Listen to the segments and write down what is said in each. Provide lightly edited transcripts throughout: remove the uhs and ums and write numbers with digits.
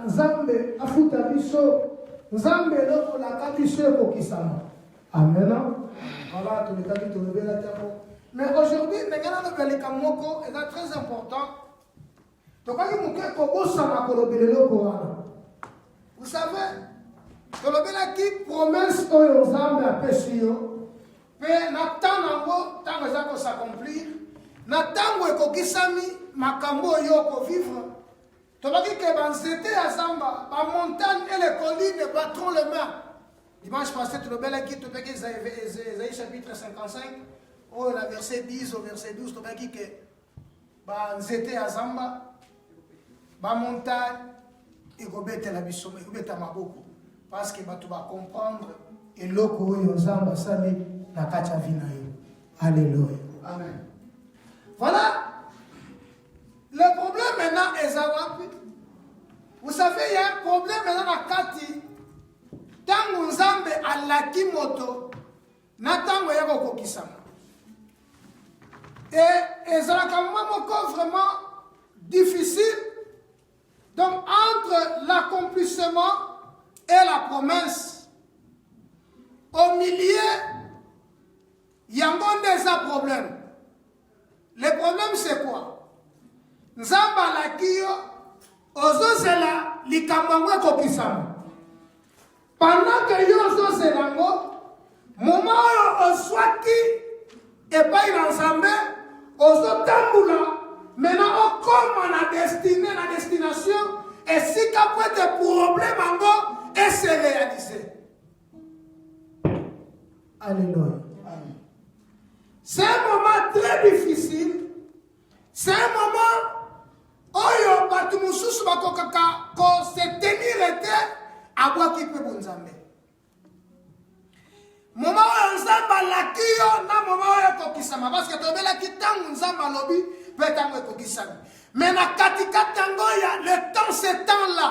Nzambe afuta biso, Nzambe lokolaka biso kokisama. Amen. Voilà, tout le temps tu lever la tête. Mais aujourd'hui, c'est très important. Vous savez, qui promesse aux Nzambe à Peshio, mais n'attend tant que ça s'accomplir, n'attend que kokisami makambo yoko vivre. Tobaki que banzete à Zamba, la montagne et les collines battront les mains. Dimanche passé, tu le bel qui tobaki Isaïe chapitre 55, au verset 10 au verset 12, tobaki que banzete à Zamba, la montagne et gobete la biso, et gobete maboko, parce que tu vas comprendre et loko yo Zamba sali na kacha vina yo. Alléluia. Amen. Voilà. Le problème maintenant est Zawapi. Vous savez, il y a un problème maintenant à Kati. Tango Nzambe à la Kimoto, Natango Yako Kisama. Et ça a vraiment difficile. Donc, entre l'accomplissement et la promesse, au milieu, il y a des problèmes. Le problème, c'est quoi? Nzamba la kiyo ozozela likambo kokisama. Pendant que yo ozozela ngo moment oyo oswaki epai na Nzambe ozotambula maintenant okoma na destination esika po ete problème ango ese réaliser. Alléluia. C'est un moment très difficile. C'est un moment oyo batu mususu bakokaka ko se tenir ete abwaki pe bonzambe. Moma oyo Nzamba laki yo na moma oyo kokisama parce que tobela kitangu Nzamba lobi pe tango kokisama. Mais na katikati tango ya le temps c'est temps là.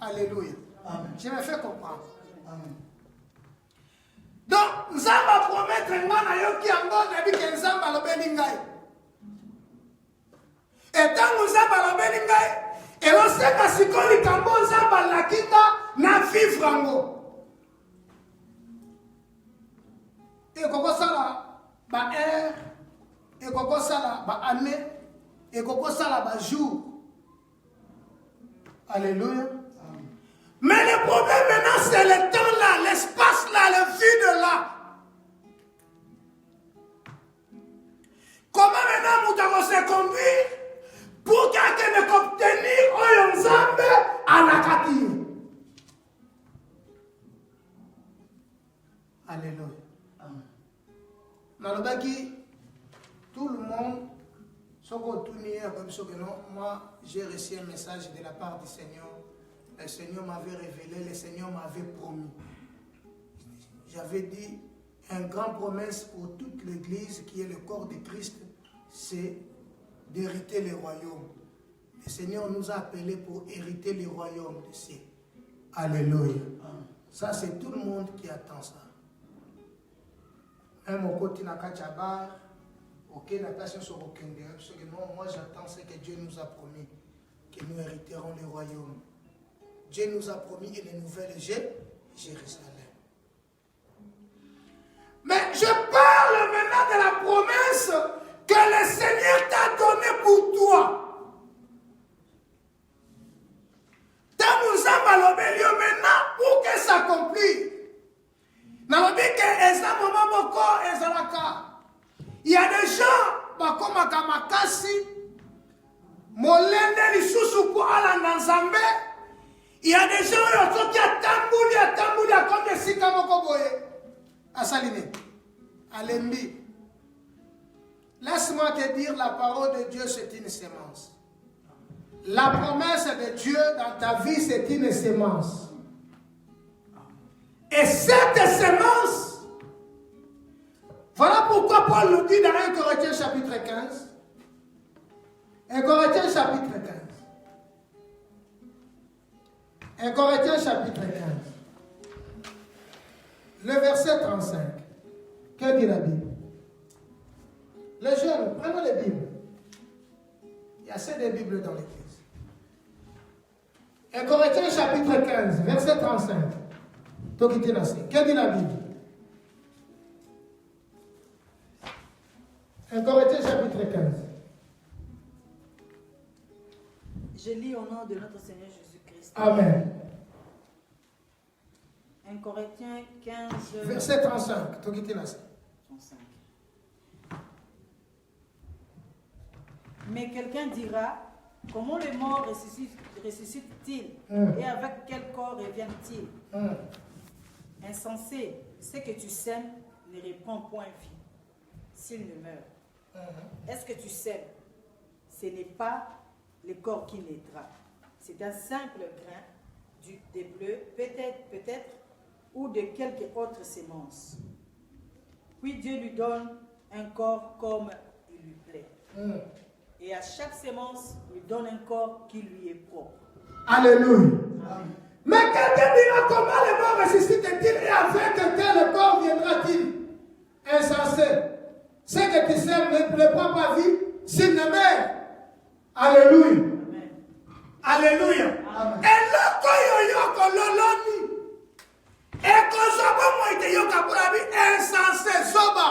Alléluia. Amen. Je me fais comprendre. Amen. Donc Nzamba promettre ngana yo ki ango na bi ke Nzamba lobeli ngai. Et tant que Nzamba la belingai, et on sait que si on dit que Nzamba la kita na vivre ango. Et koko sala ba heure, et koko sala ba année, et koko sala ba jour. Alléluia. Mais le problème maintenant c'est le temps là, l'espace là, le vide là. Comment maintenant nous devons se conduire pour quelqu'un ne obtenir Oyo Nzambe anakati. Alléluia. Nalobaki, tout le monde, moi j'ai reçu un message de la part du Seigneur. Le Seigneur m'avait révélé, le Seigneur m'avait promis. J'avais dit, une grande promesse pour toute l'Église qui est le corps de Christ, c'est d'hériter les royaumes. Le Seigneur nous a appelés pour hériter les royaumes du ciel. Alléluia. Ça, c'est tout le monde qui attend ça. Même au côté de Nakachabar, aucun attention sur aucun Dieu. Parce que non, moi j'attends ce que Dieu nous a promis, que nous hériterons les royaumes. Dieu nous a promis une nouvelle Jérusalem. Mais je parle maintenant de la promesse que le Seigneur t'a donné pour toi. Tant que Nzamba lobelio maintenant pour que ça s'accomplisse. Il y a des gens comme Kamakasi, Molende Lisusu pour aller Nzambe. Il y a des gens qui ont tambouli comme des Sikamokoboye. Asaline, Alembi. Laisse-moi te dire, la parole de Dieu, c'est une sémence. La promesse de Dieu dans ta vie, c'est une sémence. Et cette sémence, voilà pourquoi Paul nous dit dans 1 Corinthiens chapitre 15. 1 Corinthiens chapitre 15. 1 Corinthiens chapitre 15. Le verset 35. Que dit la Bible? Les jeunes, prenons les Bibles. Il y a assez de Bibles dans l'église. 1 Corinthiens chapitre 15, verset 35. Que dit la Bible? 1 Corinthiens chapitre 15. Je lis au nom de notre Seigneur Jésus-Christ. Amen. 1 Corinthiens 15, verset 35. 35. Mais quelqu'un dira, comment les morts ressuscitent-ils et avec quel corps reviennent-ils? Insensé, ce que tu sèmes ne répond point vie s'il ne meurt. Est-ce que tu sèmes? Ce n'est pas le corps qui naîtra. C'est un simple grain des bleus, peut-être, ou de quelque autre sémence. Puis Dieu lui donne un corps comme il lui plaît. Et à chaque sémence, lui donne un corps qui lui est propre. Alléluia. Amen. Mais quelqu'un dira comment les morts ressuscitent-ils et avec quel corps viendra-t-il? Insensé. Ce que tu sèmes ne prend pas vie s'il ne meurt. Alléluia. Amen. Alléluia. Amen. Et loko yoyoko loloni. Et kozobo moite yoka pour la vie insensé zoba.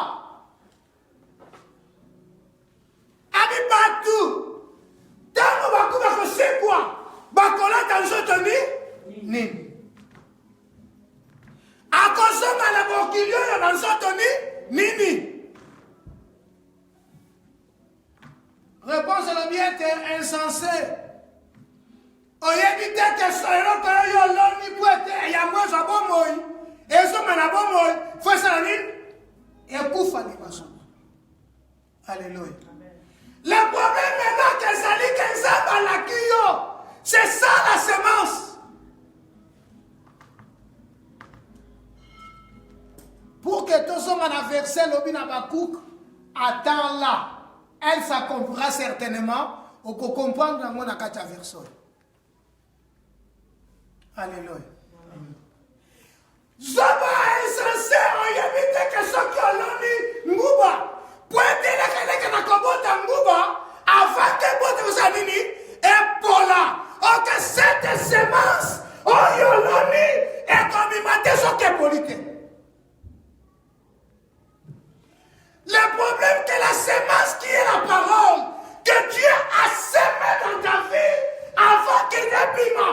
Abi batu. Tango bakuba kosekwa. Bakola tanzoto nini. Akosoma la bokilio ya banzoto nini. Réponse à la bien, t'es insensé. Oye dit que soyons que yo loni poete ya moi za bomoi. Eso mena bomoi, faut ça ni et kufa ni baso. Alléluia. Le problème est là que Zali Kenzaba la kiyo. C'est ça la semence. Pour que tous hommes en versé l'obina bakouk, attends là. Elle s'accomplira certainement au que comprendre dans mon akacha verso. Alléluia. Zoba insensé, on y habite que ceux qui ont l'onni, Ngouba. Pointe les que na kobota Ngouba, avant que bote vous anini, et Paula. Ok, cette semence, on y a l'onni, et comme il m'a dit, ce qui est politique. Le problème que la semence qui est la parole que Dieu a semé dans ta vie avant qu'il n'abîme,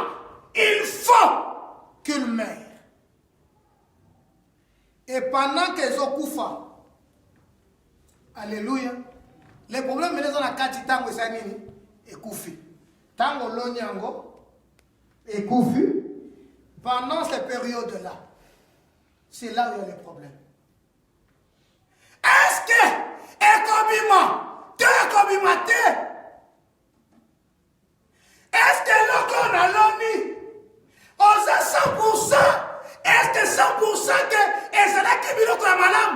il faut qu'il meure. Et pendant qu'ils ont koufa, alléluia, le problème est dans la kati tango et sanini et koufi. Tango lonyango et koufi, pendant ces périodes-là, c'est là où il y a les problèmes. Est-ce que est-ce que l'on a l'onni on a 100%? Est-ce que 100% que et c'est là qui vient la madame?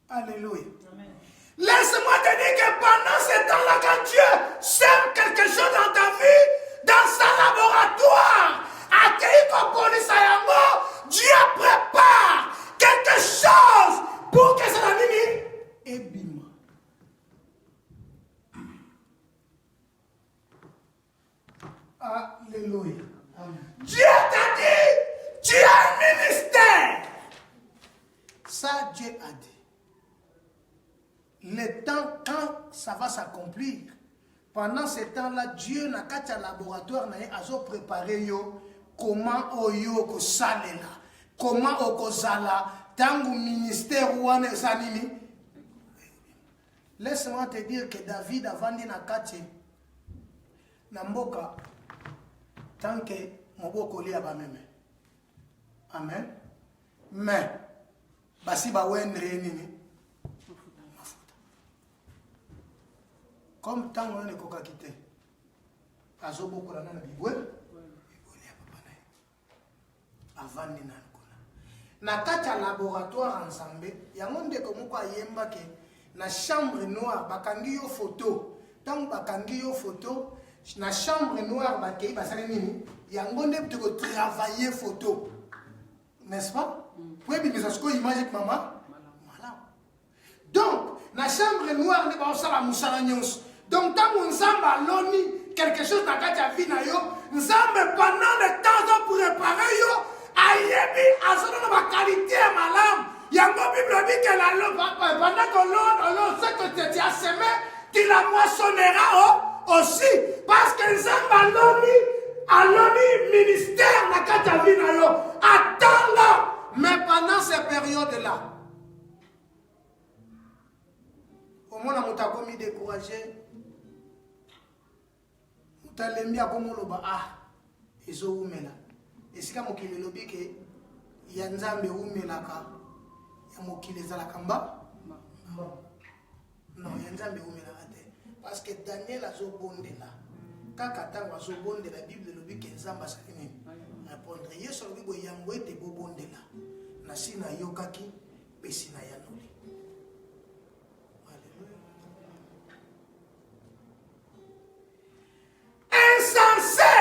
Alléluia. Amen. Laisse-moi te dire que pendant ce temps-là, quand Dieu sème quelque chose dans ta vie, dans sa laboratoire, accueilli comme police à Yango, Dieu prépare quelque chose pour que ça vienne et bim. Alléluia. Dieu t'a dit, tu as un ministère. Ça, Dieu a dit. Le temps, quand ça va s'accomplir, pendant ce temps-là, Dieu n'a qu'à un laboratoire, n'a préparé yo. Comment oyo ko salela, comment oko sala, tangu ministère ou ane sanini. Laisse-moi te dire que David a vendu na kati na mboka tant que moboko li aba meme. Amen. Mais basi ba wendre nini mafuta. Comme tant on ne koka kite. Azo boko na na bibwe. Avant de na kati ya laboratoire ensemble yango ndeko moko ayemba ke na chambre noire bakangi yo photo tant bakangi yo photo na chambre noire bakei basale nini yango nde to travailler photo, n'est-ce pas? Pour bien ça ce que image maman voilà. Donc na chambre noire ne ba osala musala nyonso donc tant on samba loni quelque chose dans la vie, nous sommes pendant le temps pour réparer, ayebi, azona ma qualité à ma lame. Yango Bible dit que pendant que tu as semé, tu la moissonneras aussi. Parce que nous sommes allons ministère dans la vie, attends là. Mais pendant ces périodes-là, au moins, on t'a commis découragé. On t'a mis à comme on l'a ils ont oumé là. Et c'est comme qu'il l'a dit que il y a un zambe oumé là, il y a un qui les a la kamba. Non, il y a un zambe oumé là. Parce que Daniel a zobondé là. Quand Katan a zobondé la Bible le dit que Zamba s'est répondre. Il y a celui qui a été bobondé là. Nasina yokaki, pesina yanoli. Insensé,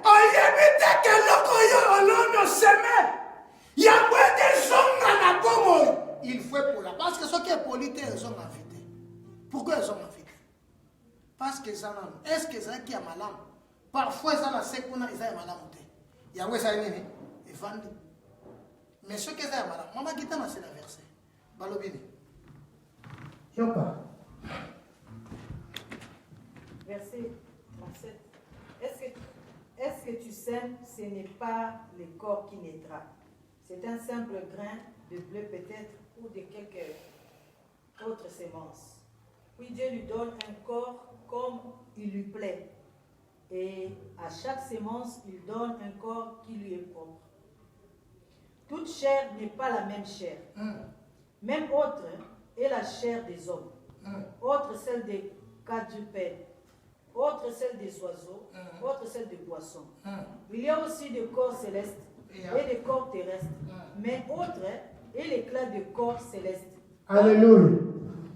oyebite que lokoyo olono seme. Yabwete zonga na bomo. Il faut pour la parce que ce qui est polité ils sont invités. Pourquoi ils sont invités? Parce que ça est-ce que ça qui a malam? Parfois ça la sekuna ils a malam te. Yabwe ça nini? Et vandi. Mais ce que ça a malam, maman qui t'a c'est la verset. Balobini. Yopa. Verset 37. Est-ce que tu sèmes, ce n'est pas le corps qui naîtra. C'est un simple grain de bleu peut-être ou de quelque autre semence. Puis Dieu lui donne un corps comme il lui plaît. Et à chaque semence, il donne un corps qui lui est propre. Toute chair n'est pas la même chair. Même autre est la chair des hommes. Autre celle des quadrupèdes. Autre celle des oiseaux, autre celle des poissons. Il y a aussi des corps célestes et des corps terrestres, mais autre est l'éclat des corps célestes. Alléluia.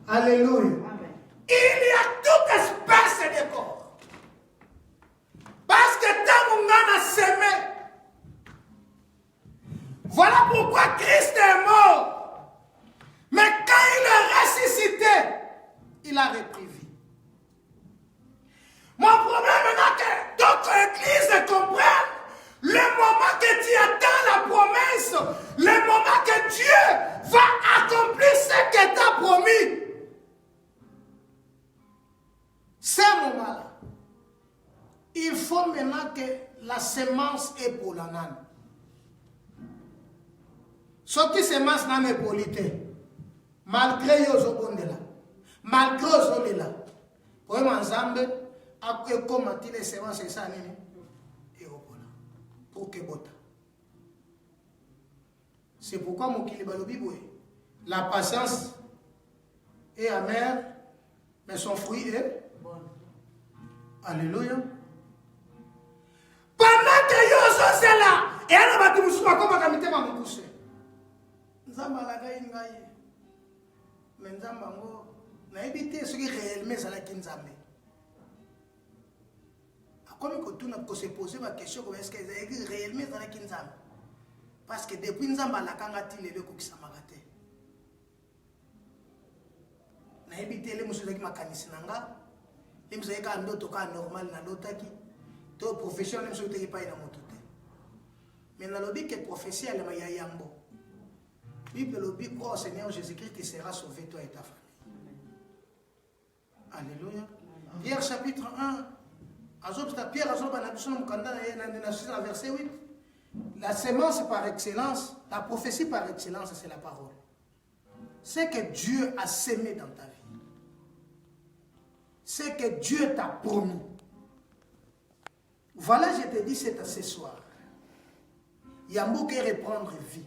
Alléluia. Amen. Il y a toute espèce de corps. Parce que tant qu'on a semé, voilà pourquoi Christ est mort. Mais quand il est ressuscité, il a repris vie. Mon problème est que d'autres églises comprennent le moment que tu attends la promesse, le moment que Dieu va accomplir ce qu'il t'a promis. Ce moment-là, il faut maintenant que la semence est pour la nane. Ce qui semence n'a pas polité, malgré Yozobondela, malgré Yozobondela, pour ensemble, après comment tu les semences et ça et pour que bota. C'est pourquoi mon kilibalobi la patience est amère, mais son fruit est bon. Alléluia. Pendant que Yozo c'est là, et elle va te mousser comme un comité va me pousser. Nzamba la gagne ngaye, mais Nzamba ngo na éviter ce qui réellement ça la kinzambe. Comme il faut se poser la question, est-ce que c'est réellement dans la Kinzam? Parce que depuis Nzamba la kangati le ko kisamagate. Na ebité les musu qui makanisi nanga, les musu ka ndoto ka normal na lotaki, to profession les musu te pa ina motote. Mais na lobi que prophétie elle ma yambo. Bible lobi croit au Seigneur Jésus-Christ qui sera sauvé toi et ta famille. Alléluia. Pierre chapitre 1 Pierre verset 8. La semence par excellence, la prophétie par excellence, c'est la parole. C'est que Dieu a semé dans ta vie. C'est que Dieu t'a promis. Voilà, je te dis ce soir. Il y a un mot qui reprendre vie.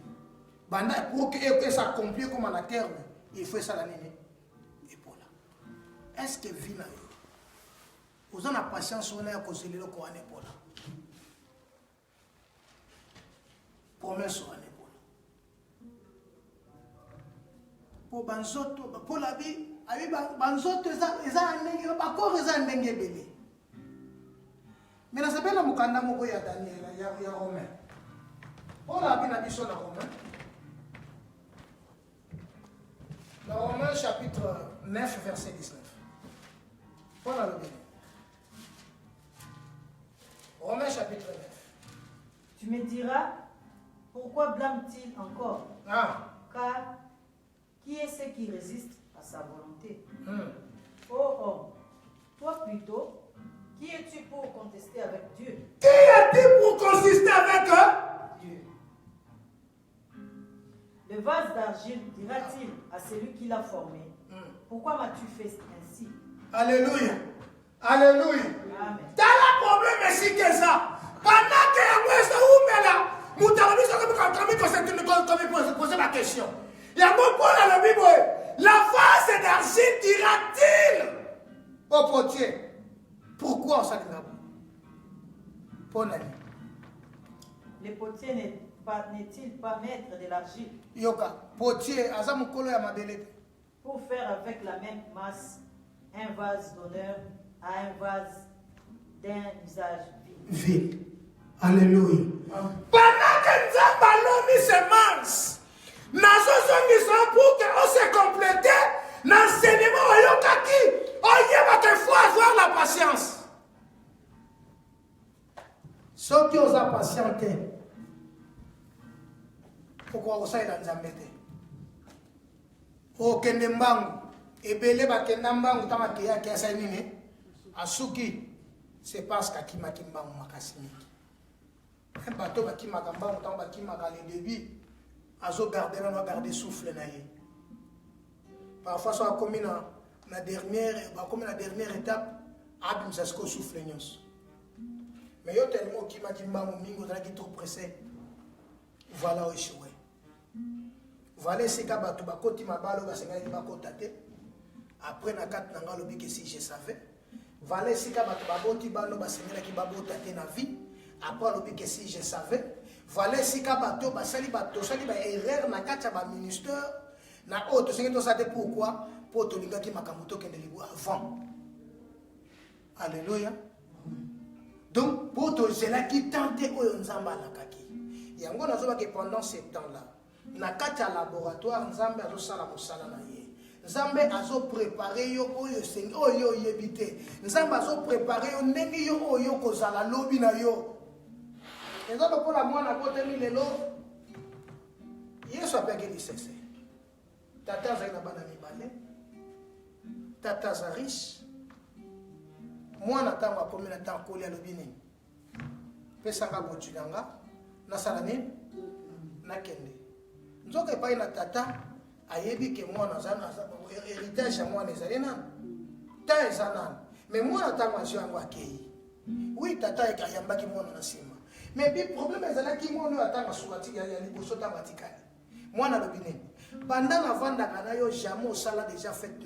Pour que ça s'accomplisse comme à la terre, il faut ça l'année. Et voilà. Est-ce que vie n'a vous avez la patience on a conseillé le Coran pour là. Promesse on est pour là. Pour banzoto, pour la vie, avec banzoto ça n'est pas encore ça n'est belé. Mais la s'appelle la mukanda moko ya Daniel ya Romain. Pour la vie na biso na Romain. Dans Romains chapitre 9 verset 19. Pour la vie. dira, pourquoi blâme-t-il encore? Car qui est ce qui résiste à sa volonté? Ô homme, toi plutôt, qui es-tu pour contester avec Dieu? Qui es-tu pour contester avec Dieu? Le vase d'argile dira-t-il à celui qui l'a formé, pourquoi m'as-tu fait ainsi? Alléluia. Alléluia. Amen. T'as le problème ici que ça. Pendant que la poser la question. Il y a mon point dans la Bible. La vase d'argile dira-t-il au potier, pourquoi ça ne va pas? Le potier n'est-il pas maître de l'argile? Yoka, potier, azamukolo ya mabele. Pour faire avec la même masse un vase d'honneur à un vase d'un usage vil. Alléluia. Pendant que nous avons mis semence, nous avons pour qu'on se complète l'enseignement oyokaki. Il faut avoir la patience. Ceux qui ont patienté, pourquoi vous savez dans Zambété? Au Kendembangu, et Belé Bakendambangu, Tamakia, qui a saigné, à Souki, c'est parce qu'à Makimbangu Makasini. Un bateau qui m'a le débit, à garder, on va garder souffle. Parfois, ça a commis la dernière étape, abim ça se souffle. Mais il y a tellement qui m'a dit que trop pressé. Voilà où échoué. Voilà ce qu'il après, na kat nanga lobi que si je savais. Voilà ce qu'il y a na vie. Après, lobi que si je savais. Voilà ce qu'il y a erreur na kat ya ministère. Na autre, c'est que ça pourquoi pour te linga qui makamuto kende libu avant. Alléluia. Donc pour te c'est là qui tentait oyo nzamba la kaki. Yango nazoba que pendant ce temps-là, na kati laboratoire nzambe azosala mosala na ye. Nzambe azo préparer yo oyo sengi oyo yebite. Nzambe azo préparer yo ndenge yo oyo kozala lobi na yo. Nzambe pour la mwana botemi lelo. Yesu apeke lisese. Tata za na bana mibale. Tata za riche. Mwana tango akomi na tango kolia lobini. Pesanga botulanga na salani na kende. Nzoka epai na tata ayebi ke mwana zana héritage ya mwana ezali nani ta eza nani mais mwana ntango azwi yango akei oui tata ekayambaki mwana na nsima mais bi problème ezalaki mwana oyo atanga sukati ya liboso ntango atikali mwana alobi nini banda navandaka na yo jamais osala déjà fête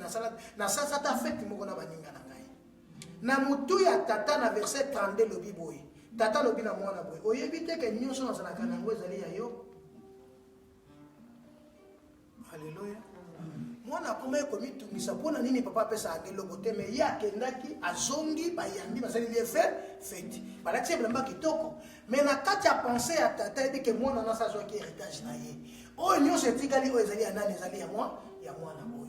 nasala ta fête moko na baninga na ngai na mutu ya tata na verset 32 lobi boye tata lobi na mwana boye oyebi te ke nyonso nazalaka nango ezali ya yo. Alléluia. Moi na comme komi tumisa pona nini papa pesa angelo kote me ya kendaki azongi bayambi basali les fête balati blamba kitoko mais na kati ya penser ya tata ebe ke mwana na sa zo ki héritage na ye o nyonso etikali o ezali ya nani ezali ya mwana boyo.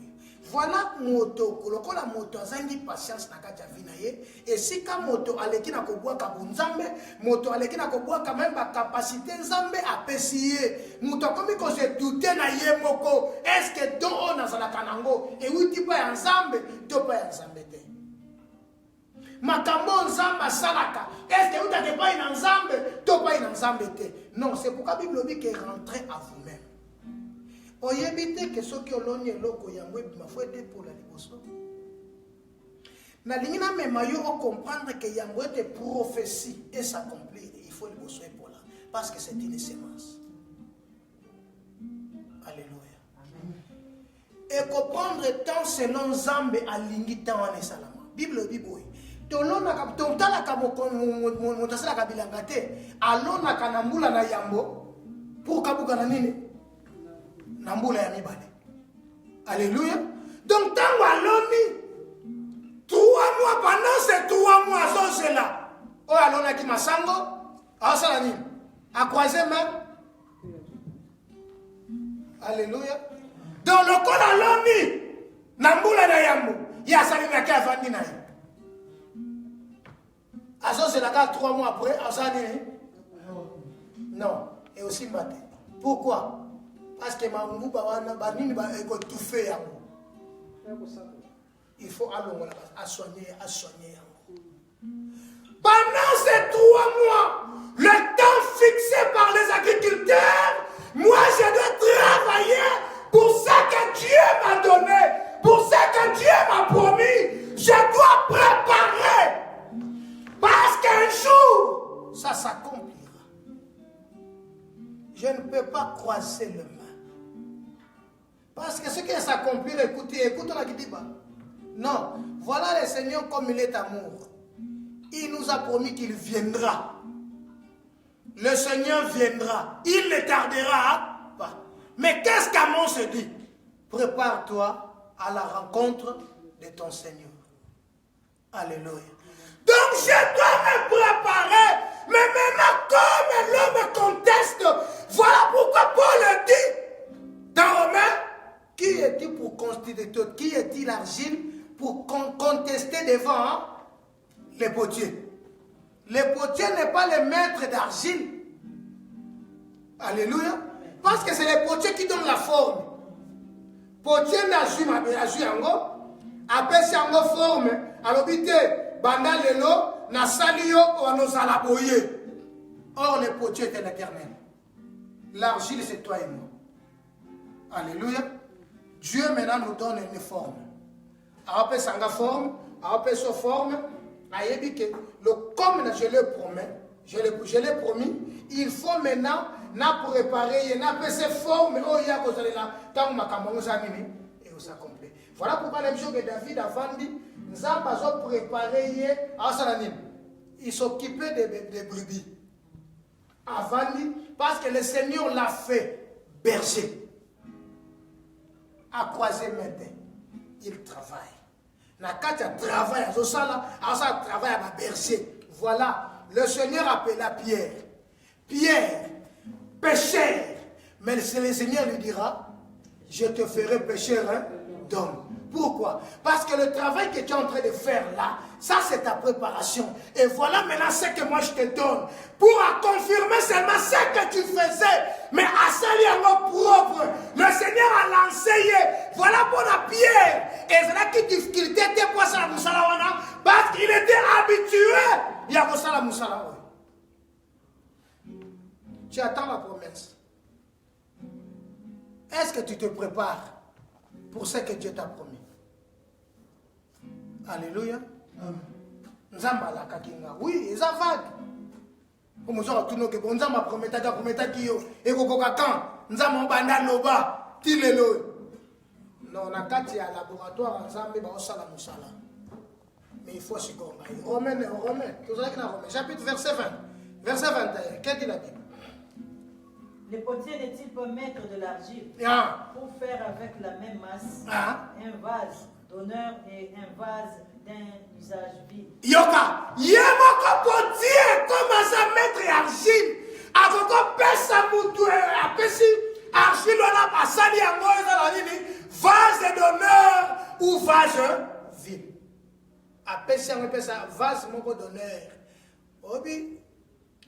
Voilà moto kolokola moto azangi patience na kati ya vie na ye esika moto aleki na kobwaka bunzambe moto aleki na kobwaka même ba capacité nzambe apesi ye moto akomi ko se douter na ye moko est-ce que don on azalaka nango e wuti pa ya nzambe to pa ya nzambe te makambo nzambe asalaka est-ce que utake pa ina nzambe to pa ina nzambe te non c'est pourquoi la Bible dit que rentrez à vous-même. Oyebite que ceux qui ont l'onye loko yango ebima faut aider pour la liboso. Na lingina mema yo comprendre que yango était prophétie et s'accomplir, il faut liboso pour là parce que c'est une sémence. Alléluia. Amen. Et comprendre tant selon Zambe alingi tant en salama. Bible biboy. Tolona ka tontala ka motasala ka bilanga te. Alona ka nambula na yambo pour kabuka na nini? Nambula ya mibale. Alléluia. Donc tango aloni 3 mois pendant ces 3 mois sont là. Oh alona ki masango, asala nini? A croiser même. Alléluia. Donc le col aloni nambula na yambo, ya sali na ka vandi na ye. Aso c'est là 3 mois après, asala nini? Non, et aussi maté. Pourquoi? Parce que tout fait. Il faut à soigner. Pendant ces 3 mois, le temps fixé par les agriculteurs, moi je dois travailler pour ce que Dieu m'a donné, pour ce que Dieu m'a promis. Je dois préparer. Parce qu'un jour, ça s'accomplira. Je ne peux pas croiser les mains. Parce que ce qui s'accomplira, écoutez la Kidiba. Non, voilà le Seigneur comme il est amour. Il nous a promis qu'il viendra. Le Seigneur viendra. Il ne tardera pas. Mais qu'est-ce qu'Amon se dit? Prépare-toi à la rencontre de ton Seigneur. Alléluia. Donc je dois me préparer. Mais maintenant, comme l'homme conteste, voilà pourquoi Paul dit dans Romains, qui est-il pour constituer, qui est-il l'argile pour contester devant les potiers? Les potiers n'est pas le maître d'argile. Alléluia. Parce que c'est les potiers qui donnent la forme. Potier n'a joué encore. Après c'est en forme. Alors bité, banda lelo, na salio ou nos alaboye. Or le potier est l'éternel. L'argile c'est toi et moi. Alléluia. Dieu maintenant nous donne une forme. Après sanga forme, après sa forme, comme je le promets, je l'ai promis, il faut maintenant na préparer, na passer forme, il y a cause là, tant que et on s'accomplit. Voilà pourquoi les choses que David a vendu, nous avons préparé à Salanim. Il s'occupait des brebis. Avant, parce que le Seigneur l'a fait berger. À croiser maintenant, il travaille. Nakata travaille à Zosala, à travaille à berger. Voilà, le Seigneur appela Pierre. Pierre, pécheur. Mais le Seigneur lui dira, je te ferai pécheur d'homme. Pourquoi? Parce que le travail que tu es en train de faire là, ça c'est ta préparation. Et voilà maintenant ce que moi je te donne. Pour confirmer seulement ce que tu faisais. Mais à salir en propre. Le Seigneur a lancé. Voilà pour la pierre. Et c'est là que difficulté était pour ça la moussala. Parce qu'il était habitué. Il y a ça la moussala. Tu attends la promesse. Est-ce que tu te prépares pour ce que Dieu t'a promis? Alléluia. Nzamba la kakinga. Oui, ils ont vague. Comme nous avons tout nos que bon Nzamba prometa qui yo et kokoka quand Nzamba banda loba tilelo. Non, na kati ya laboratoire Nzamba ba osala musala. Mais il faut se combattre. Romains, tout ça qui na Romains, chapitre verset 20. Verset 21. Qu'est-ce qu'il a dit? Les potiers n'est-il pas maître de l'argile pour faire avec la même masse un vase d'honneur et un vase d'un usage vil? Yoka, yemoko potier comme ça maître argile. Akoko pesa mutu apesi argile wana pasali yango ezala nini? Vase d'honneur ou vase vil. Apesi yango pesa vase moko d'honneur. Obi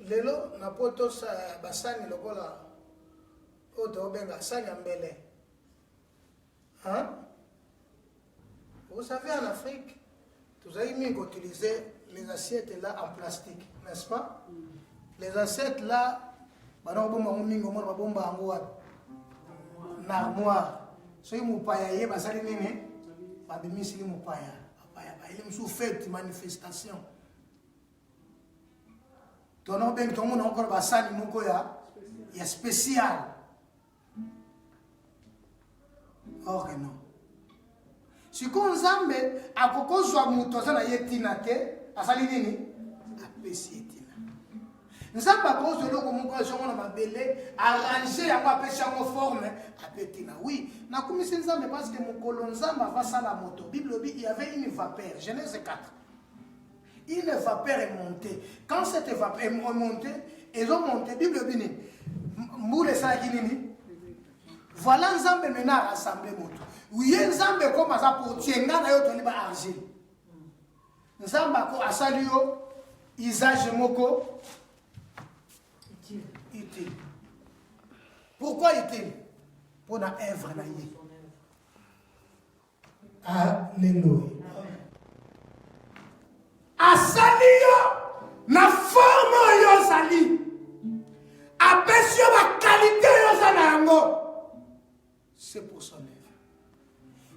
lelo na poto sa basani lokola hein? Vous savez, en Afrique, vous avez mis qu'utiliser les assiettes là en plastique, n'est-ce pas? Les assiettes là, en armoire. Si vous payez, vous allez vous faites manifestation. Tout le monde a encore il y a spécial. Or non. Si on zambe akoko zwa muto sana yetina ke asali nini apesi yetina. Nzamba ko zo loko moko zo na mabele arranger yango apesi yango forme apetina. Oui, na komisi nzambe parce que mokolo nzamba va sala moto. Bible dit il y avait une vapeur. Genèse 4. Une vapeur est montée. Quand cette vapeur est montée, ils ont monté. Bible dit moule ça qui nini. Voilà Nzambe maintenant à rassembler moto. Oui, Nzambe comme ça pour tienga na yo to liba argile. Nzamba ko asali yo usage moko utile. Pourquoi utile? Pour la œuvre. Alléluia. Asali yo na forme yo sali. Apesi yo la qualité yo zanango. C'est pour son œuvre.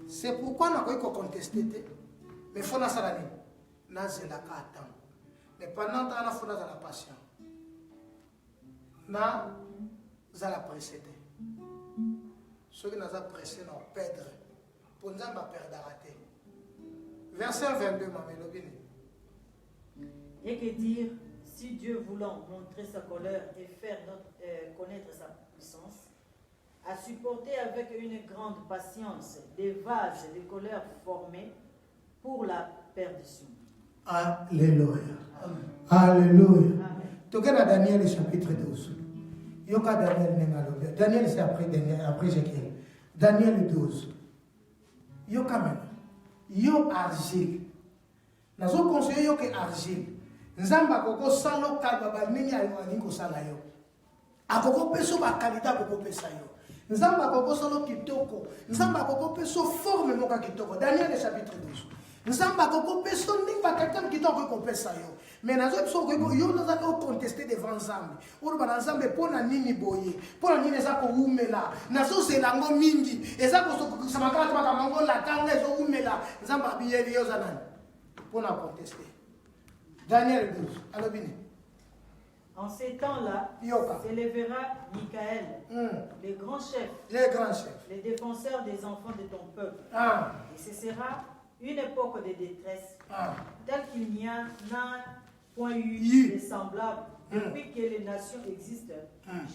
C'est pourquoi on a contesté. Mais il faut la salani. Nazela ka attendre. Mais pendant temps, il faut la patience. Na zala précédé. Ceux qui nous ont pressé nous perdre. Pour nous perdre raté. Verset 22, ma mélodie. Et que dire, si Dieu voulant montrer sa colère et faire connaître sa puissance, a supporté avec une grande patience des vases de colère formés pour la perdition. Alléluia. Alléluia. Tu regardes Daniel chapitre 12. Yoka Daniel, Daniel c'est après Jérémie. Daniel 12. Yoka maintenant. Yo argile. Nous avons conseillé yo que argile. Nzamba koko salo kalba nini ayoni ko sala yo. Akoko peso ba kalita koko pesa yo. Nzamba koko salo kitoko. Nzamba koko peso forme moka kitoko. Daniel chapitre 12. Nzamba koko peso nimba quelqu'un kitoko ko pesa yo. Mais nazo peso ko yo naza ko contester devant Nzambe. Oro ba Nzambe pona nini boye. Pona nini eza ko umela. Nazo zelango mingi. Eza ko so samakala tama mango la tanga ezo umela. Nzamba biyeli yo zanani. Pona contester. Daniel 12. Alors bien. En ces temps-là, s'élèvera Michael, les grands chefs, les défenseurs des enfants de ton peuple. Et ce sera une époque de détresse, telle qu'il n'y en a point eu de semblable depuis que les nations existent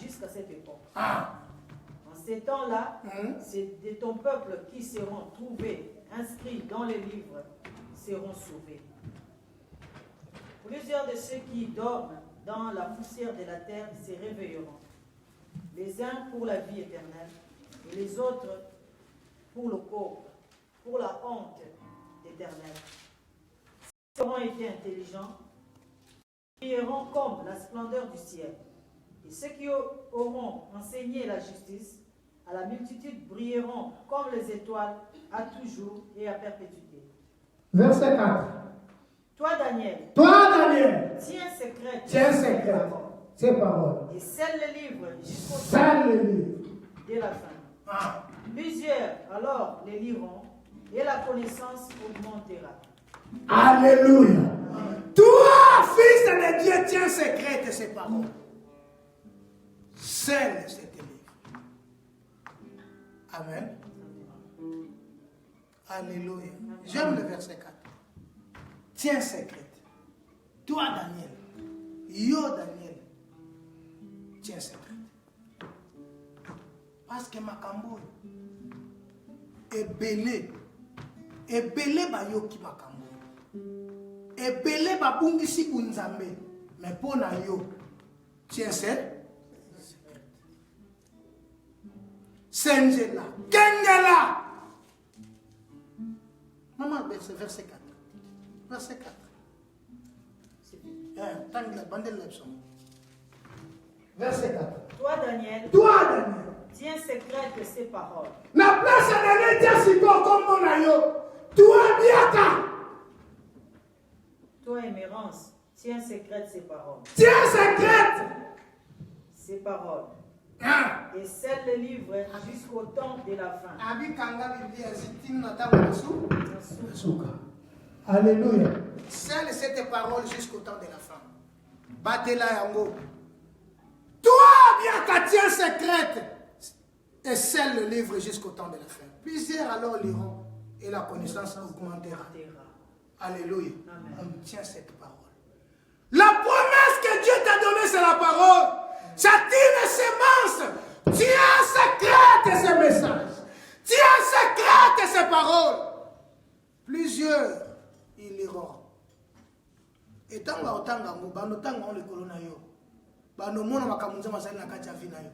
jusqu'à cette époque. En ces temps-là, c'est de ton peuple qui seront trouvés, inscrits dans les livres, seront sauvés. Plusieurs de ceux qui dorment dans la poussière de la terre se réveilleront, les uns pour la vie éternelle et les autres pour le corps, pour la honte éternelle. Ceux qui auront été intelligents brilleront comme la splendeur du ciel, et ceux qui auront enseigné la justice à la multitude brilleront comme les étoiles à toujours et à perpétuité. Verset 4. Toi, Daniel, tiens secret ces paroles. Et scelle le livre jusqu'au temps de la fin. Plusieurs alors les liront et la connaissance augmentera. Alléluia. Toi, fils de Dieu, tiens secret ces paroles. Scelle cet livre. Amen. Alléluia. J'aime le verset 4. Tiens secret. Toi, Daniel. Yo, Daniel. Tiens secret. Parce que Makambo est belé. Et belé ba yo ki Makambo. Et belé ba bungisi bunzambe. Mais pour na yo. Tiens secret. Sengela. Kengela. Maman, verset 4. Verset 4. Verset 4. Toi, Daniel, tiens secrète ces paroles. La place à Daniel, tiens si bon comme mon aïe. Toi, Biaka. Toi, Émérance, tiens secrète ces paroles. Tiens secrète ces paroles. Et scelle le livre jusqu'au temps de la fin. Alléluia. Scelle cette parole jusqu'au temps de la fin. Battez-la yango. Toi, bien tiens secrète. Et scelle le livre jusqu'au temps de la fin. Plusieurs alors liront et la connaissance augmentera. Alléluia. Amen. Tiens cette parole. La promesse que Dieu t'a donnée, c'est la parole. Ça tire les semences. Tiens secrète ces messages. Tiens secrète ces paroles. Plusieurs ils liront. Et tant que bano tanga le colonna yo. Bano mona makamunza masali na kati ya vina yo.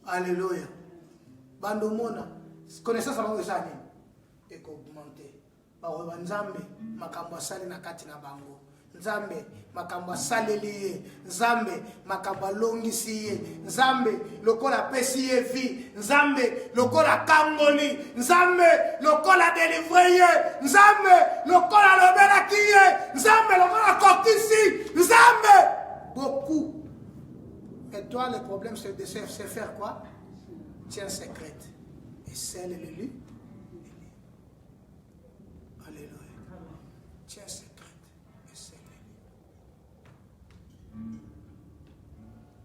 Alléluia. Bando mona connaissance bango ezani et augmenter. Ba nzambe makambo asali na kati na bango. Nzambe makamba saleli Nzambe makamba longisi Nzambe lokola pesi ye vie Nzambe lokola kangoli Nzambe lokola délivrer Nzambe lokola lobela kiye Nzambe lokola kokisi Nzambe beaucoup. Mais toi le problème c'est de faire quoi? Tiens secrète et celle l'élu. Alléluia. Tiens secrète.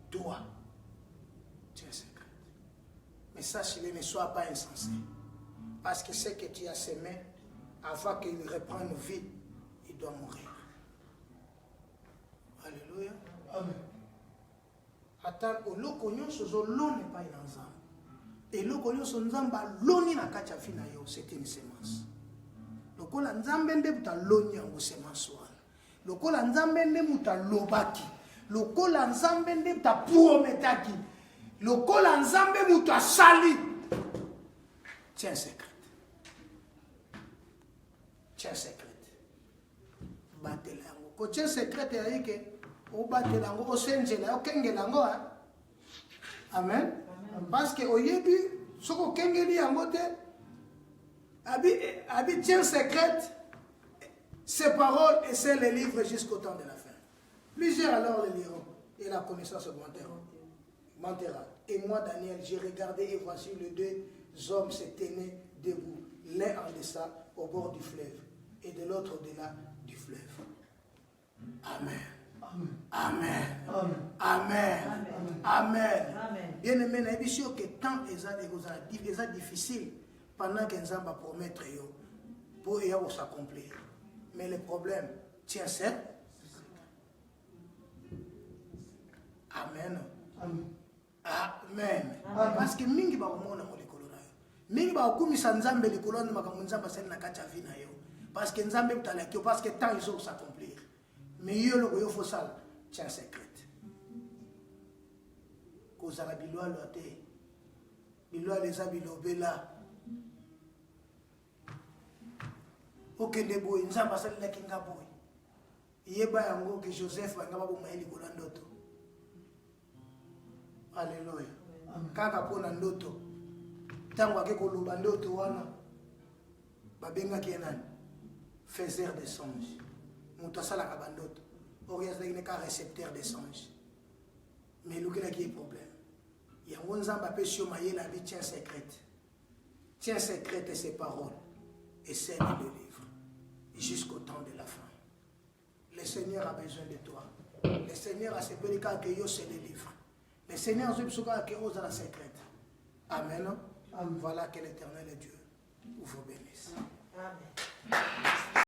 Toi, tu es secret. Mais sache-le, ne sois pas insensé. Parce que ce que tu as semé, avant qu'il reprenne vie, il doit mourir. Alléluia. Amen. Attends, oloko nyonso zolone pa ina nzambe. Eloko nyonso nzambe aloni na kati ya vie na yo, c'est une semence. Lokola nzambe nde buta loni yango semence wana. Lokola nzambe nde buta lobaki. Lokola nzambe nde buta prometaki. Lokola nzambe buta sali. Tiens secret. Tiens secret. Batela yango. Ko tiens secret ya yike. O batela yango, o senjela, o kengela yango. Amen. Parce que oyebi soko kengeli yango te. Abi tiens secrète ces paroles et c'est les livres jusqu'au temps de la fin. Plusieurs alors les liront et la connaissance augmentera. Et moi Daniel, j'ai regardé et voici les deux hommes se tenaient debout, l'un en deçà au bord du fleuve et de l'autre au-delà du fleuve. Amen. Amen. Amen. Amen. Bien aimé, na ebisio que tant est difficile pendant que nous allons promettre pour s'accomplir. Mais le problème, tiens c'est. Amen. Amen. Parce que mingi ba omona mo likolo na yo. Mingi ba okumisa nzambe likolo na makambo nzambe sali na kati ya vie na yo. Parce que nzambe butalaki yo parce que tant ils ont s'accomplir. Mais yo lo yo faut ça, tiens secret. Kozala bilwa lote. Bilwa les abilobela. Okende boy nzamba salila kinga boy yeba yango ke Joseph bangaba bo maili ko ndoto. Alléluia. Kaka pona ndoto tango akeko loba ndoto wana babenga kenani faiseur de songes muta sala ka bandoto orias ne ka récepteur de songes mais lukela ki problème yango nzamba pesio mayela bi tiens secrète et ses paroles et celle de livre jusqu'au temps de la fin. Le Seigneur a besoin de toi. Le Seigneur a ce petit cas que yo c'est le livre. Le Seigneur a ce cas que ose la secrète. Amen. Voilà que l'Éternel est Dieu vous bénisse. Amen.